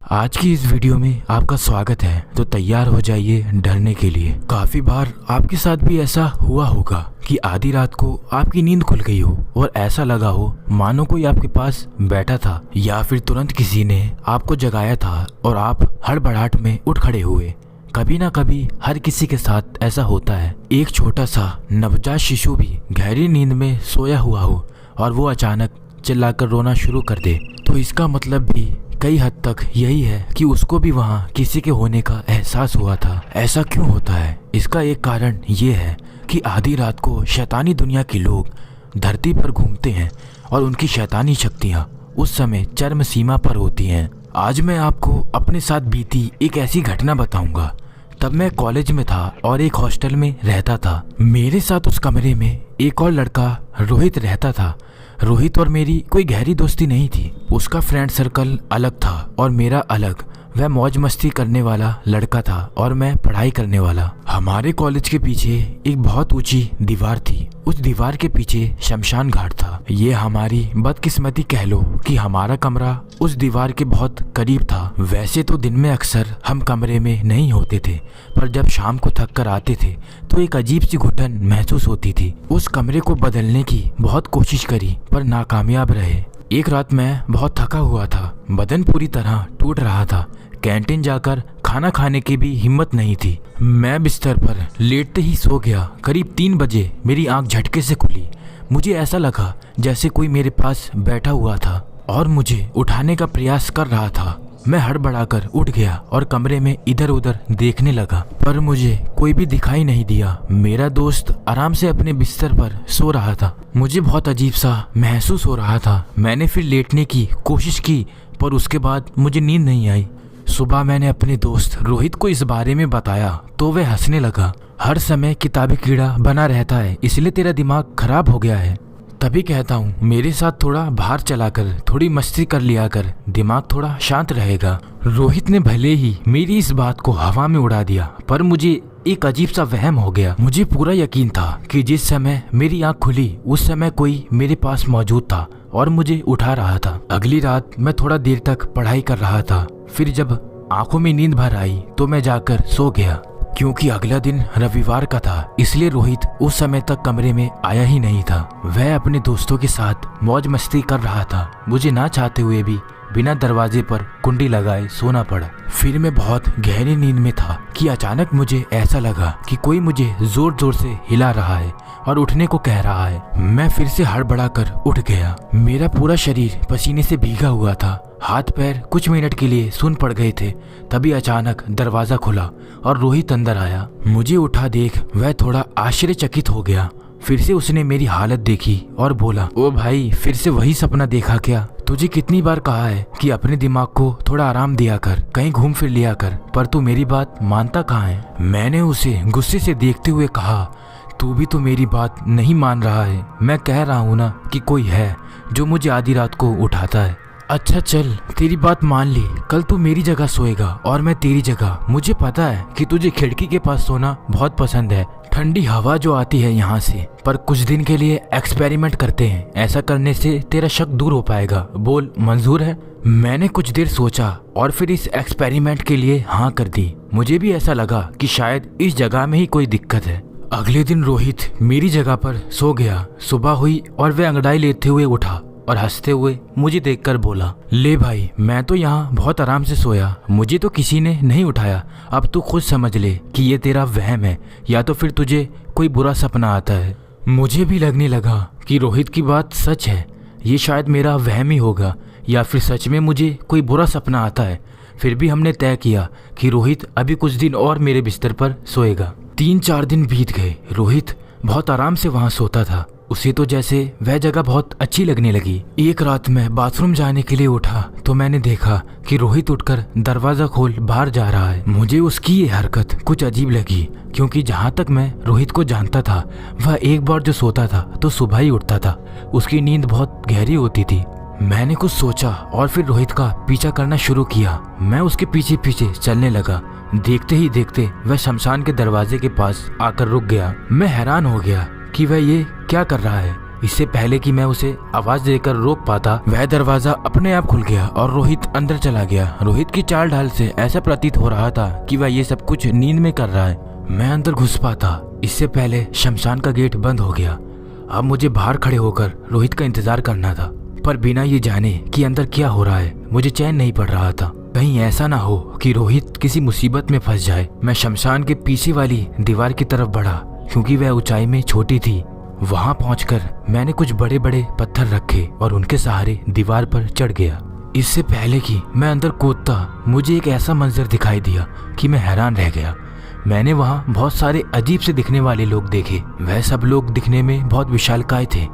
आज की इस वीडियो में आपका स्वागत है। तो तैयार हो जाइए डरने के लिए। काफी बार आपके साथ भी ऐसा हुआ होगा कि आधी रात को आपकी नींद खुल गई हो और ऐसा लगा हो मानो कोई आपके पास बैठा था, या फिर तुरंत किसी ने आपको जगाया था और आप हड़बड़ाहट में उठ खड़े हुए। कभी ना कभी हर किसी के साथ ऐसा होता है। एक छोटा सा नवजात शिशु भी गहरी नींद में सोया हुआ हो और वो अचानक चिल्लाकर रोना शुरू कर दे, तो इसका मतलब भी कई हद तक यही है कि उसको भी वहाँ किसी के होने का एहसास हुआ था। ऐसा क्यों होता है? इसका एक कारण ये है कि आधी रात को शैतानी दुनिया के लोग धरती पर घूमते हैं और उनकी शैतानी शक्तियाँ उस समय चरम सीमा पर होती हैं। आज मैं आपको अपने साथ बीती एक ऐसी घटना बताऊंगा। तब मैं कॉलेज में था और एक हॉस्टल में रहता था। मेरे साथ उस कमरे में एक और लड़का रोहित रहता था। रोहित और मेरी कोई गहरी दोस्ती नहीं थी। उसका फ्रेंड सर्कल अलग था और मेरा अलग। वह मौज मस्ती करने वाला लड़का था और मैं पढ़ाई करने वाला। हमारे कॉलेज के पीछे एक बहुत ऊंची दीवार थी। उस दीवार के पीछे शमशान घाट था। ये हमारी बदकिस्मती कह लो कि हमारा कमरा उस दीवार के बहुत करीब था। वैसे तो दिन में अक्सर हम कमरे में नहीं होते थे, पर जब शाम को थक कर आते थे तो एक अजीब सी घुटन महसूस होती थी। उस कमरे को बदलने की बहुत कोशिश करी पर नाकामयाब रहे। एक रात मैं बहुत थका हुआ था, बदन पूरी तरह टूट रहा था। कैंटीन जाकर खाना खाने की भी हिम्मत नहीं थी। मैं बिस्तर पर लेटते ही सो गया। करीब 3 बजे मेरी आंख झटके से खुली। मुझे ऐसा लगा जैसे कोई मेरे पास बैठा हुआ था और मुझे उठाने का प्रयास कर रहा था। मैं हड़बड़ाकर उठ गया और कमरे में इधर उधर देखने लगा, पर मुझे कोई भी दिखाई नहीं दिया। मेरा दोस्त आराम से अपने बिस्तर पर सो रहा था। मुझे बहुत अजीब सा महसूस हो रहा था। मैंने फिर लेटने की कोशिश की, पर उसके बाद मुझे नींद नहीं आई। सुबह मैंने अपने दोस्त रोहित को इस बारे में बताया तो वह हंसने लगा। हर समय किताबी कीड़ा बना रहता है, इसलिए तेरा दिमाग खराब हो गया है। तभी कहता हूँ मेरे साथ थोड़ा बाहर चलाकर थोड़ी मस्ती कर लिया कर, दिमाग थोड़ा शांत रहेगा। रोहित ने भले ही मेरी इस बात को हवा में उड़ा दिया, पर मुझे एक अजीब सा वहम हो गया। मुझे पूरा यकीन था कि जिस समय मेरी आंख खुली उस समय कोई मेरे पास मौजूद था और मुझे उठा रहा था। अगली रात मैं थोड़ा देर तक पढ़ाई कर रहा था। फिर जब आंखों में नींद भर आई तो मैं जाकर सो गया। क्योंकि अगला दिन रविवार का था, इसलिए रोहित उस समय तक कमरे में आया ही नहीं था। वह अपने दोस्तों के साथ मौज मस्ती कर रहा था। मुझे ना चाहते हुए भी बिना दरवाजे पर कुंडी लगाए सोना पड़ा। फिर मैं बहुत गहरी नींद में था कि अचानक मुझे ऐसा लगा कि कोई मुझे जोर जोर से हिला रहा है और उठने को कह रहा है। मैं फिर से हड़बड़ाकर उठ गया। मेरा पूरा शरीर पसीने से भीगा हुआ था। हाथ पैर कुछ मिनट के लिए सुन्न पड़ गए थे। तभी अचानक दरवाजा खुला और रोहित अंदर आया। मुझे उठा देख वह थोड़ा आश्चर्यचकित हो गया। फिर से उसने मेरी हालत देखी और बोला, ओ भाई, फिर से वही सपना देखा क्या? तुझे कितनी बार कहा है कि अपने दिमाग को थोड़ा आराम दिया कर, कहीं घूम फिर लिया कर, पर तू मेरी बात मानता कहाँ है? मैंने उसे गुस्से से देखते हुए कहा, तू भी तो मेरी बात नहीं मान रहा है। मैं कह रहा हूँ ना कि कोई है जो मुझे आधी रात को उठाता है। अच्छा चल, तेरी बात मान ली, कल तू मेरी जगह सोएगा और मैं तेरी जगह। मुझे पता है कि तुझे खिड़की के पास सोना बहुत पसंद है, ठंडी हवा जो आती है यहाँ से। पर कुछ दिन के लिए एक्सपेरिमेंट करते हैं। ऐसा करने से तेरा शक दूर हो पाएगा। बोल, मंजूर है? मैंने कुछ देर सोचा और फिर इस एक्सपेरिमेंट के लिए हाँ कर दी। मुझे भी ऐसा लगा कि शायद इस जगह में ही कोई दिक्कत है। अगले दिन रोहित मेरी जगह पर सो गया। सुबह हुई और वह अंगड़ाई लेते हुए उठा और हंसते हुए मुझे देखकर बोला, ले भाई, मैं तो यहाँ बहुत आराम से सोया, मुझे तो किसी ने नहीं उठाया। अब तू खुद समझ ले कि ये तेरा वहम है या तो फिर तुझे कोई बुरा सपना आता है। मुझे भी लगने लगा कि रोहित की बात सच है। ये शायद मेरा वहम ही होगा या फिर सच में मुझे कोई बुरा सपना आता है। फिर भी हमने तय किया कि रोहित अभी कुछ दिन और मेरे बिस्तर पर सोएगा। 3-4 दिन बीत गए। रोहित बहुत आराम से वहाँ सोता था। उसे तो जैसे वह जगह बहुत अच्छी लगने लगी। एक रात मैं बाथरूम जाने के लिए उठा तो मैंने देखा कि रोहित उठकर दरवाजा खोल बाहर जा रहा है। मुझे उसकी ये हरकत कुछ अजीब लगी, क्योंकि जहाँ तक मैं रोहित को जानता था वह एक बार जो सोता था तो सुबह ही उठता था। उसकी नींद बहुत गहरी होती थी। मैंने कुछ सोचा और फिर रोहित का पीछा करना शुरू किया। मैं उसके पीछे पीछे चलने लगा। देखते ही देखते वह शमशान के दरवाजे के पास आकर रुक गया। मैं हैरान हो गया कि वह ये क्या कर रहा है। इससे पहले कि मैं उसे आवाज देकर रोक पाता, वह दरवाजा अपने आप खुल गया और रोहित अंदर चला गया। रोहित की चाल ढाल से ऐसा प्रतीत हो रहा था कि वह ये सब कुछ नींद में कर रहा है। मैं अंदर घुस पाता इससे पहले शमशान का गेट बंद हो गया। अब मुझे बाहर खड़े होकर रोहित का इंतजार करना था, पर बिना ये जाने कि अंदर क्या हो रहा है मुझे चैन नहीं पड़ रहा था। कहीं ऐसा ना हो कि रोहित किसी मुसीबत में फंस जाए। मैं शमशान के पीछे वाली दीवार की तरफ बढ़ा क्योंकि वह ऊंचाई में छोटी थी। वहां पहुंचकर मैंने कुछ बड़े बड़े पत्थर रखे और उनके सहारे दीवार पर चढ़ गया। इससे पहले कि मैं अंदर कूदता मुझे एक ऐसा मंजर दिखाई दिया कि मैं हैरान रह गया। मैंने वहाँ बहुत सारे अजीब से दिखने वाले लोग देखे। वह सब लोग दिखने में बहुत विशालकाय थे।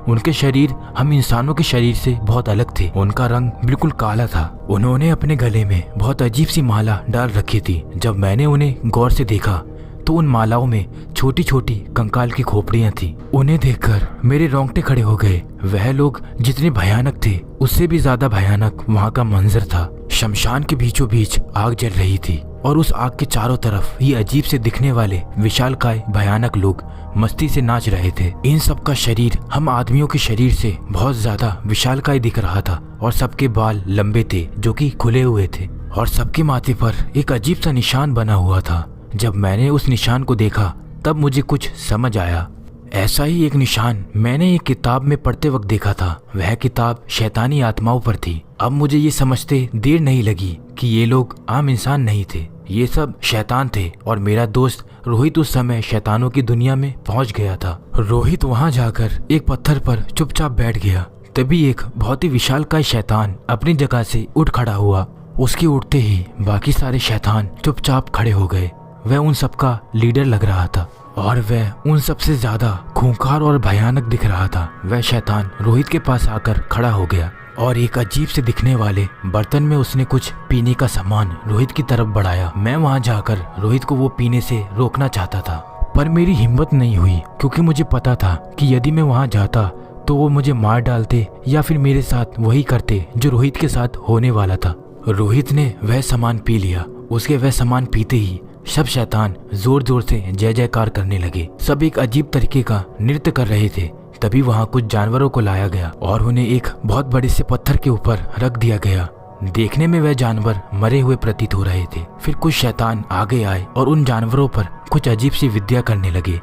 उनके शरीर हम इंसानों के शरीर से बहुत अलग थे। उनका रंग बिल्कुल काला था। उन्होंने अपने गले में बहुत अजीब सी माला डाल रखी थी। जब मैंने उन्हें गौर से देखा तो उन मालाओं में छोटी छोटी कंकाल की खोपड़ियां थी। उन्हें देखकर मेरे रोंगटे खड़े हो गए। वह लोग जितने भयानक थे उससे भी ज्यादा भयानक वहाँ का मंजर था। शमशान के बीचों बीच आग जल रही थी और उस आग के चारों तरफ ये अजीब से दिखने वाले विशालकाय भयानक लोग मस्ती से नाच रहे थे। इन सब का शरीर हम आदमियों के शरीर से बहुत ज्यादा विशालकाय दिख रहा था और सबके बाल लंबे थे जो कि खुले हुए थे और सबके माथे पर एक अजीब सा निशान बना हुआ था। जब मैंने उस निशान को देखा तब मुझे कुछ समझ आया। ऐसा ही एक निशान मैंने एक किताब में पढ़ते वक्त देखा था। वह किताब शैतानी आत्माओं पर थी। अब मुझे ये समझते देर नहीं लगी कि ये लोग आम इंसान नहीं थे, ये सब शैतान थे और मेरा दोस्त रोहित उस समय शैतानों की दुनिया में पहुंच गया था। रोहित वहां जाकर एक पत्थर पर चुपचाप बैठ गया। तभी एक बहुत ही विशालकाय शैतान अपनी जगह से उठ खड़ा हुआ। उसके उठते ही बाकी सारे शैतान चुपचाप खड़े हो गए। वह उन सबका लीडर लग रहा था और वह उन सबसे ज्यादा खूंखार और भयानक दिख रहा था। वह शैतान रोहित के पास आकर खड़ा हो गया और एक अजीब से दिखने वाले बर्तन में उसने कुछ पीने का सामान रोहित की तरफ बढ़ाया। मैं वहां जाकर रोहित को वो पीने से रोकना चाहता था, पर मेरी हिम्मत नहीं हुई क्योंकि मुझे पता था कि यदि मैं वहां जाता तो वो मुझे मार डालते या फिर मेरे साथ वही करते जो रोहित के साथ होने वाला था। रोहित ने वह सामान पी लिया। उसके वह सामान पीते ही सब शैतान जोर जोर से जय जयकार करने लगे। सब एक अजीब तरीके का नृत्य कर रहे थे। तभी वहां कुछ जानवरों को लाया गया और उन्हें एक बहुत बड़े से पत्थर के ऊपर रख दिया गया। देखने में वह जानवर मरे हुए प्रतीत हो रहे थे। फिर कुछ शैतान आगे आए और उन जानवरों पर कुछ अजीब सी विद्या करने लगे।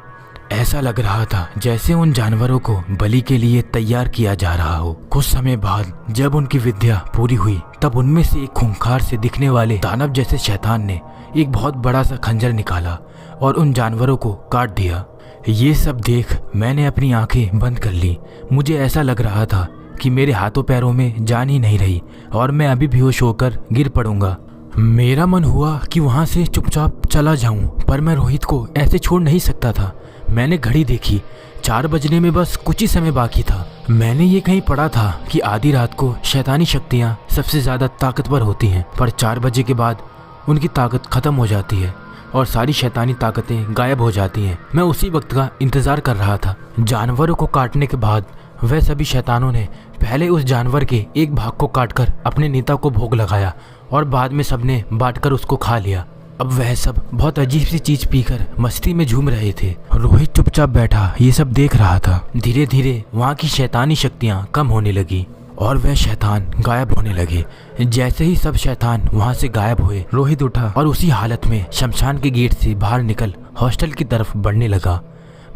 ऐसा लग रहा था जैसे उन जानवरों को बलि के लिए तैयार किया जा रहा हो। कुछ समय बाद जब उनकी विद्या पूरी हुई तब उनमें से एक खूंखार से दिखने वाले दानव जैसे शैतान ने एक बहुत बड़ा सा खंजर निकाला और उन जानवरों को काट दिया। ये सब देख मैंने अपनी आंखें बंद कर ली। मुझे ऐसा लग रहा था कि मेरे हाथों पैरों में जान ही नहीं रही और मैं अभी बेहोश होकर गिर पड़ूंगा। मेरा मन हुआ कि वहां से चुपचाप चला जाऊं, पर मैं रोहित को ऐसे छोड़ नहीं सकता था। मैंने घड़ी देखी, 4 बजने में बस कुछ ही समय बाकी था। मैंने ये कहीं पढ़ा था कि आधी रात को शैतानी शक्तियाँ सबसे ज्यादा ताकतवर होती हैं, पर 4 बजे के बाद उनकी ताकत खत्म हो जाती है और सारी शैतानी ताकतें गायब हो जाती हैं। मैं उसी वक्त का इंतजार कर रहा था। जानवरों को काटने के बाद वह सभी शैतानों ने पहले उस जानवर के एक भाग को काटकर अपने नेता को भोग लगाया और बाद में सबने बांटकर उसको खा लिया। अब वह सब बहुत अजीब सी चीज पीकर मस्ती में झूम रहे थे। रोहित चुपचाप बैठा ये सब देख रहा था। धीरे धीरे वहाँ की शैतानी शक्तियाँ कम होने लगी और वह शैतान गायब होने लगे। जैसे ही सब शैतान वहाँ से गायब हुए, रोहित उठा और उसी हालत में शमशान के गेट से बाहर निकल हॉस्टल की तरफ बढ़ने लगा।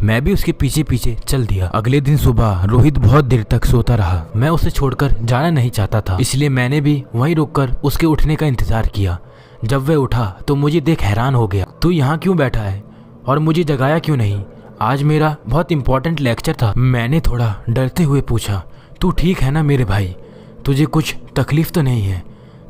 मैं भी उसके पीछे पीछे चल दिया। अगले दिन सुबह रोहित बहुत देर तक सोता रहा। मैं उसे छोड़कर जाना नहीं चाहता था, इसलिए मैंने भी वहीं रुककर उसके उठने का इंतजार किया। जब वह उठा तो मुझे देख हैरान हो गया। तू यहाँ क्यों बैठा है और मुझे जगाया क्यों नहीं? आज मेरा बहुत इंपॉर्टेंट लेक्चर था। मैंने थोड़ा डरते हुए पूछा। तू ठीक है ना मेरे भाई? तुझे कुछ तकलीफ तो नहीं है?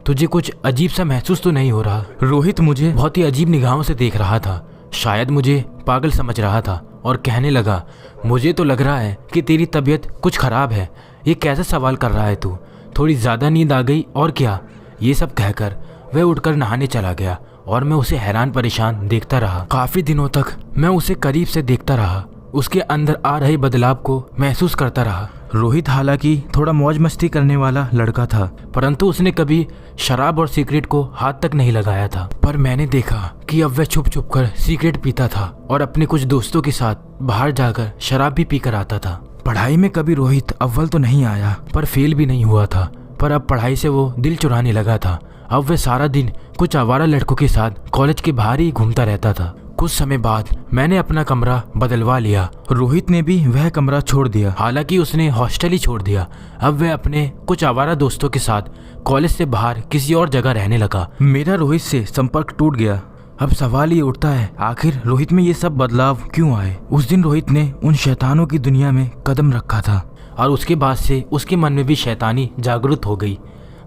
तुझे कुछ अजीब सा महसूस तो नहीं हो रहा? रोहित मुझे बहुत ही अजीब निगाहों से देख रहा था। शायद मुझे पागल समझ रहा था और कहने लगा, मुझे तो लग रहा है कि तेरी तबीयत कुछ खराब है। ये कैसा सवाल कर रहा है तू? थोड़ी ज़्यादा नींद आ गई और क्या? ये सब कहकर वह उठकर नहाने चला गया और मैं उसे हैरान परेशान देखता रहा। काफ़ी दिनों तक मैं उसे करीब से देखता रहा, उसके अंदर आ रहे बदलाव को महसूस करता रहा। रोहित हालांकि थोड़ा मौज मस्ती करने वाला लड़का था, परंतु उसने कभी शराब और सिगरेट को हाथ तक नहीं लगाया था। पर मैंने देखा कि अब वह छुप छुप कर सिगरेट पीता था और अपने कुछ दोस्तों के साथ बाहर जाकर शराब भी पीकर आता था। पढ़ाई में कभी रोहित अव्वल तो नहीं आया, पर फेल भी नहीं हुआ था। पर अब पढ़ाई से वो दिल चुराने लगा था। अब वह सारा दिन कुछ आवारा लड़कों के साथ कॉलेज के बाहर ही घूमता रहता था। कुछ समय बाद मैंने अपना कमरा बदलवा लिया। रोहित ने भी वह कमरा छोड़ दिया, हालांकि उसने हॉस्टल ही छोड़ दिया। अब वह अपने कुछ आवारा दोस्तों के साथ कॉलेज से बाहर किसी और जगह रहने लगा। मेरा रोहित से संपर्क टूट गया। अब सवाल ये उठता है, आखिर रोहित में ये सब बदलाव क्यों आए? उस दिन रोहित ने उन शैतानों की दुनिया में कदम रखा था और उसके बाद से उसके मन में भी शैतानी जागृत हो गई।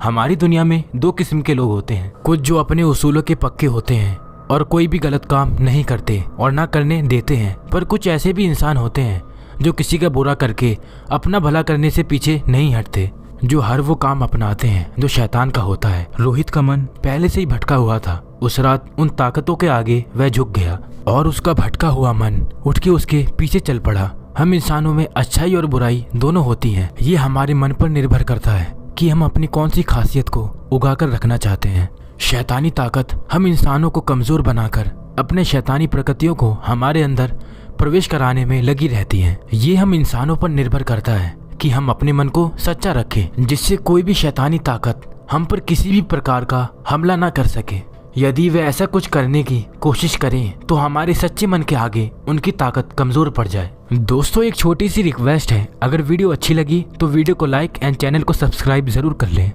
हमारी दुनिया में दो किस्म के लोग होते हैं, कुछ जो अपने उसूलों के पक्के होते हैं और कोई भी गलत काम नहीं करते और ना करने देते हैं। पर कुछ ऐसे भी इंसान होते हैं जो किसी का बुरा करके अपना भला करने से पीछे नहीं हटते, जो हर वो काम अपनाते हैं जो शैतान का होता है। रोहित का मन पहले से ही भटका हुआ था। उस रात उन ताकतों के आगे वह झुक गया और उसका भटका हुआ मन उठ के उसके पीछे चल पड़ा। हम इंसानों में अच्छाई और बुराई दोनों होती है। ये हमारे मन पर निर्भर करता है कि हम अपनी कौन सी खासियत को उगा कर रखना चाहते हैं। शैतानी ताकत हम इंसानों को कमजोर बनाकर अपने शैतानी प्रकृतियों को हमारे अंदर प्रवेश कराने में लगी रहती है। ये हम इंसानों पर निर्भर करता है कि हम अपने मन को सच्चा रखें, जिससे कोई भी शैतानी ताकत हम पर किसी भी प्रकार का हमला ना कर सके। यदि वे ऐसा कुछ करने की कोशिश करें तो हमारे सच्चे मन के आगे उनकी ताकत कमजोर पड़ जाए। दोस्तों, एक छोटी सी रिक्वेस्ट है, अगर वीडियो अच्छी लगी तो वीडियो को लाइक एंड चैनल को सब्सक्राइब जरूर कर लें।